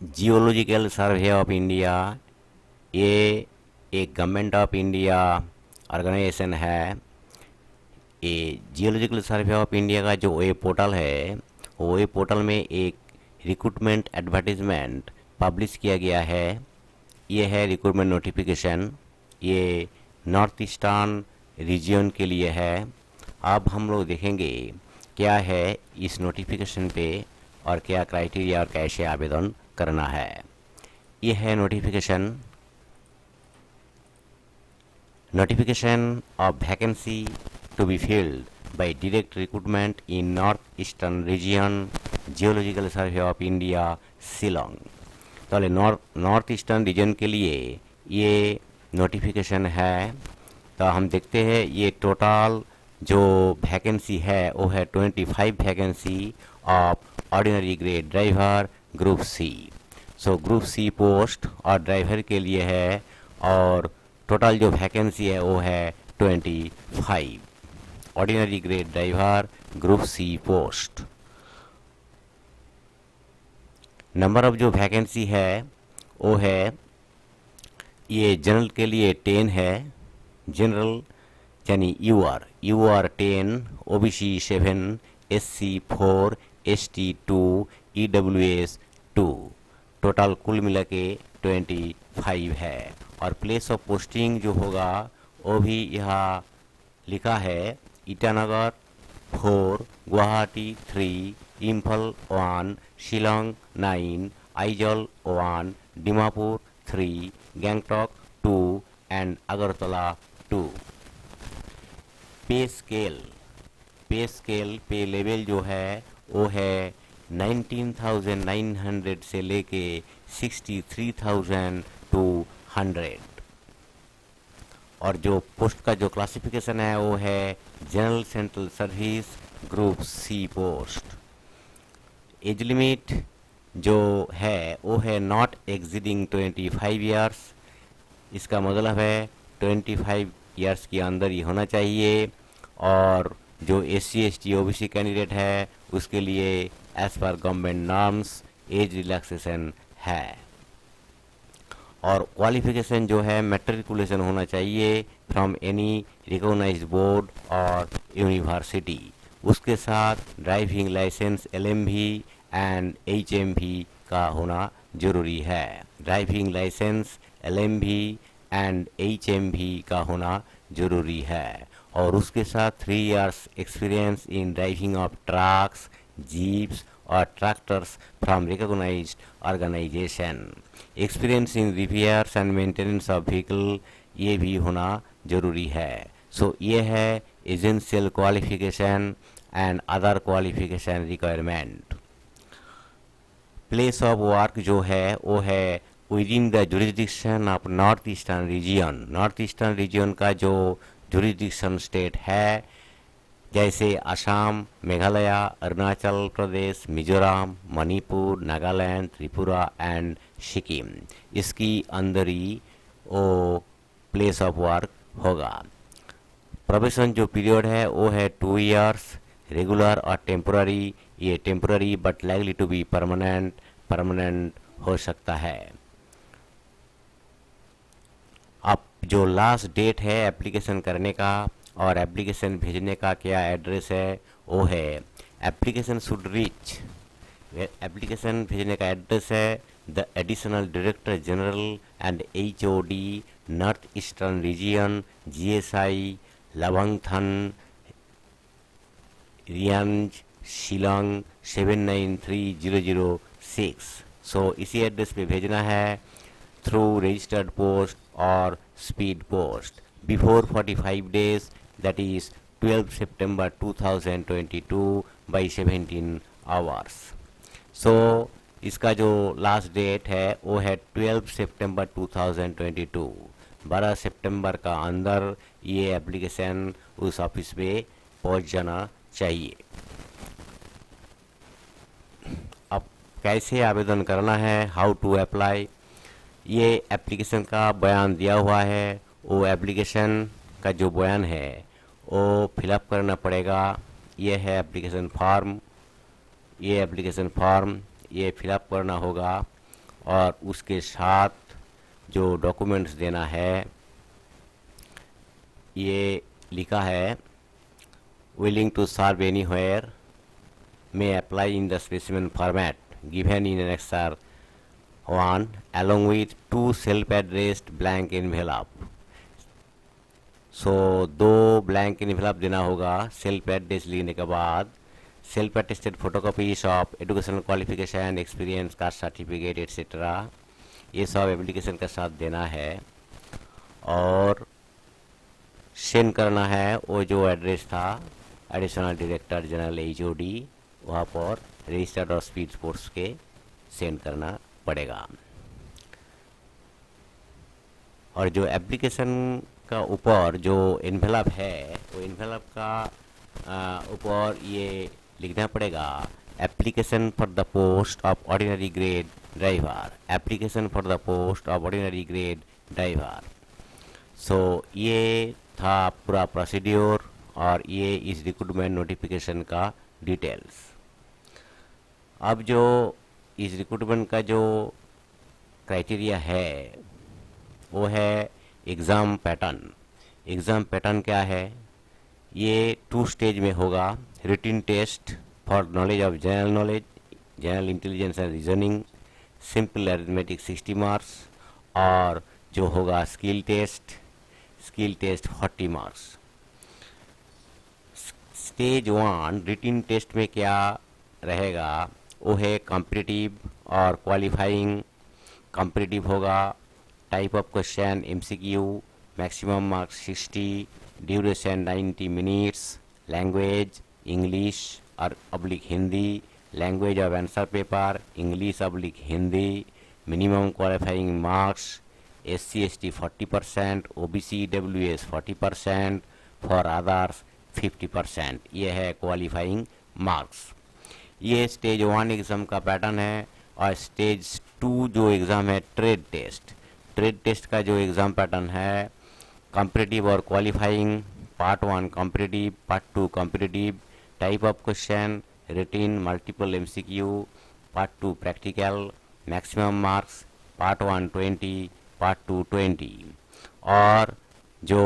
Geological survey of India ये एक government of India organisation है। ये जियोलॉजिकल सर्वे ऑफ इंडिया का जो वेब पोर्टल है, वो वेब पोर्टल में एक रिक्रूटमेंट एडवर्टीजमेंट पब्लिश किया गया है। ये है रिक्रूटमेंट नोटिफिकेशन। ये नॉर्थ ईस्टर्न रीजन के लिए है। अब हम लोग देखेंगे क्या है इस नोटिफिकेशन पे और क्या क्राइटेरिया और कैसे आवेदन करना है। ये है notification of vacancy to be filled by direct recruitment in North Eastern Region Geological Survey of India Shillong. तो नॉर्थ ईस्टर्न रीजन के लिए ये नोटिफिकेशन है। तो हम देखते हैं ये टोटल जो वैकेंसी है वो है 25 vacancy of ordinary grade driver group C. So group C post और ड्राइवर के लिए है और टोटल जो वैकेंसी है वो है 25 ordinary grade driver group C post. Number of जो वैकेंसी है वो है ये जनरल के लिए 10 है। जनरल यानी UR 10, OBC 7, SC 4, ST 2, EWS 2। Total कुल मिला के 25 है। और प्लेस ऑफ पोस्टिंग जो होगा वो भी यहाँ लिखा है, ईटानगर 4, गुवाहाटी 3, इम्फल 1, शिलोंग 9, आइजल 1, डिमापुर 3, गैंगटॉक 2 एंड अगरतला 2। पे स्केल पे लेवल जो है वो है 19,900 से लेके 63,200। और जो पोस्ट का जो क्लासिफिकेशन है वो है general central service group C post. Age limit जो है वो है नॉट एक्सीडिंग 25 ईयर्स। इसका मतलब है 25 ईयर्स के अंदर ही होना चाहिए। और जो SC ST OBC कैंडिडेट है उसके लिए as per government norms age relaxation है। और क्वालिफिकेशन जो है मैट्रिकुलेशन होना चाहिए फ्रॉम एनी रिकॉग्नाइज्ड बोर्ड और यूनिवर्सिटी। उसके साथ driving licence LMV and HMV का होना जरूरी है। Driving licence LMV and HMV का होना जरूरी है। और उसके साथ 3 years experience in driving of trucks, jeeps और tractors from recognised organisation. Experience in repairs and maintenance of vehicle ये भी होना जरूरी है। सो ये है essential qualification and other qualification requirement. Place of work जो है वो है within the jurisdiction of north eastern region. North eastern region का जो जुरिडिक्शन स्टेट है जैसे असम, मेघालय, अरुणाचल प्रदेश, मिजोरम, मणिपुर, नागालैंड, त्रिपुरा एंड सिक्किम, इसकी अंदर ही वो प्लेस ऑफ वर्क होगा। प्रोबेशन जो पीरियड है वो है 2 इयर्स। रेगुलर और टेम्पोररी, ये temporary but likely to be permanent हो सकता है। अब जो लास्ट डेट है एप्लीकेशन करने का और एप्लीकेशन भेजने का क्या एड्रेस है वो है एप्लीकेशन शुड रीच। एप्लीकेशन भेजने का एड्रेस है the additional director general and HOD north eastern region GSI लवंगथन रियांज शिलोंग 793006। सो इसी एड्रेस पे भेजना है थ्रू रजिस्टर्ड पोस्ट और speed post before 45 days, that is 12 September 2022 by 17 hours। So इसका जो लास्ट डेट है वो है 12 सितंबर 2022। 12 सितंबर का अंदर ये एप्लीकेशन उस ऑफिस पे पहुंच जाना चाहिए। अब कैसे आवेदन करना है, हाउ टू अप्लाई, ये एप्लीकेशन का बयान दिया हुआ है। वो एप्लीकेशन का जो बयान है वो फिलअप करना पड़ेगा। ये है एप्लीकेशन फॉर्म, ये फिलअप करना होगा। और उसके साथ जो डॉक्यूमेंट्स देना है, ये लिखा है willing to serve anywhere, may apply in the specimen format given in Annexure 1 along with 2 self-addressed blank envelope. So 2 blank envelope देना होगा सेल्फ एड्रेस लिखने के बाद, self attested photocopies of educational qualification, experience, caste certificate etcetera, ये सब application के साथ देना है और सेंड करना है वो जो एड्रेस था एडिशनल डायरेक्टर जनरल HOD, वहाँ पर रजिस्टर्ड और स्पीड पोस्ट के सेंड करना पड़ेगा। और जो एप्लीकेशन का ऊपर जो एनवेलप है, वो एनवेलप का ऊपर ये लिखना पड़ेगा application for the post of ordinary grade driver, application for the post of ordinary grade driver. So ये था पूरा प्रोसीड्योर और ये इस रिक्रूटमेंट नोटिफिकेशन का डिटेल्स। अब जो इस रिक्रूटमेंट का जो क्राइटेरिया है वो है एग्ज़ाम पैटर्न। एग्ज़ाम पैटर्न क्या है? ये 2 स्टेज में होगा। Written test for knowledge of general knowledge, general intelligence and reasoning, simple arithmetic 60 marks, और जो होगा skill test 40 marks. Stage 1 written test में क्या रहेगा? वो है कॉम्पिटिटिव और क्वालिफाइंग। कॉम्पिटिटिव होगा, type of question MCQ, maximum marks 60, duration 90 minutes, language English और अब्लिक Hindi, language of answer paper English अब्लिक Hindi, minimum qualifying marks SC ST 40%, OBC EWS 40%, for others 50%। ये है क्वालिफाइंग मार्क्स। ये स्टेज 1 एग्ज़ाम का pattern है। और स्टेज 2 जो एग्ज़ाम है ट्रेड टेस्ट का जो एग्ज़ाम पैटर्न है, कॉम्पिटिटिव और qualifying, part 1 competitive, part 2 competitive, type of question written multiple MCQ, part 2 practical, maximum marks part 1 20, part 2 20, और जो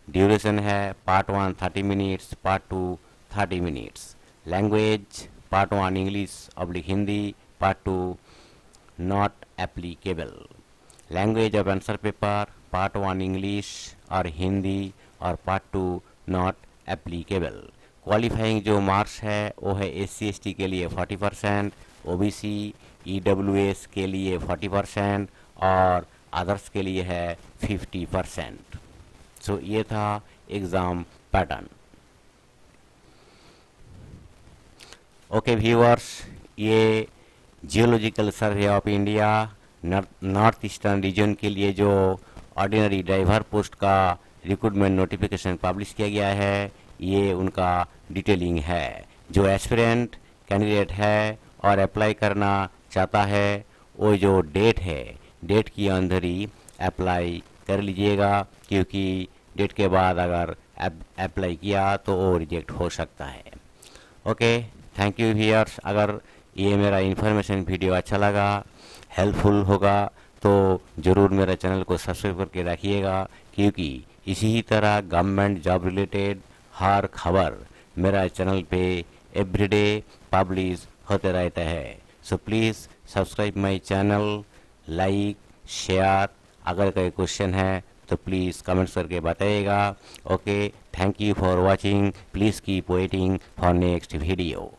ड्यूरेशन है part 1 30 minutes, part 2 30 minutes, language part 1 English अब्लिक Hindi, part 2 not applicable, language of answer paper part 1 English और हिंदी और part 2 not applicable. Qualifying जो marks है वो है SC ST के लिए 40%, OBC EWS के लिए 40% और अदर्स के लिए है 50%। सो ये था एग्ज़ाम पैटर्न। ओके व्यूअर्स, ये geological survey of India north eastern reason के लिए जो ऑर्डिनरी ड्राइवर पोस्ट का रिक्रूटमेंट नोटिफिकेशन पब्लिश किया गया है, ये उनका डिटेलिंग है। जो एस्पिरेंट कैंडिडेट है और अप्लाई करना चाहता है, वो जो डेट है, डेट के अंदर ही अप्लाई कर लीजिएगा, क्योंकि डेट के बाद अगर अप्लाई किया तो वो रिजेक्ट हो सकता है। Okay, thank you viewers. अगर ये मेरा इन्फॉर्मेशन वीडियो अच्छा लगा, हेल्पफुल होगा, तो ज़रूर मेरा चैनल को सब्सक्राइब करके रखिएगा, क्योंकि इसी तरह गवर्नमेंट जॉब रिलेटेड हर खबर मेरा चैनल पे एवरीडे पब्लिश होते रहता है। So please subscribe my channel, like, share. अगर कोई क्वेश्चन है तो प्लीज़ कमेंट्स करके बताइएगा। Okay, thank you for watching. Please keep waiting for next video.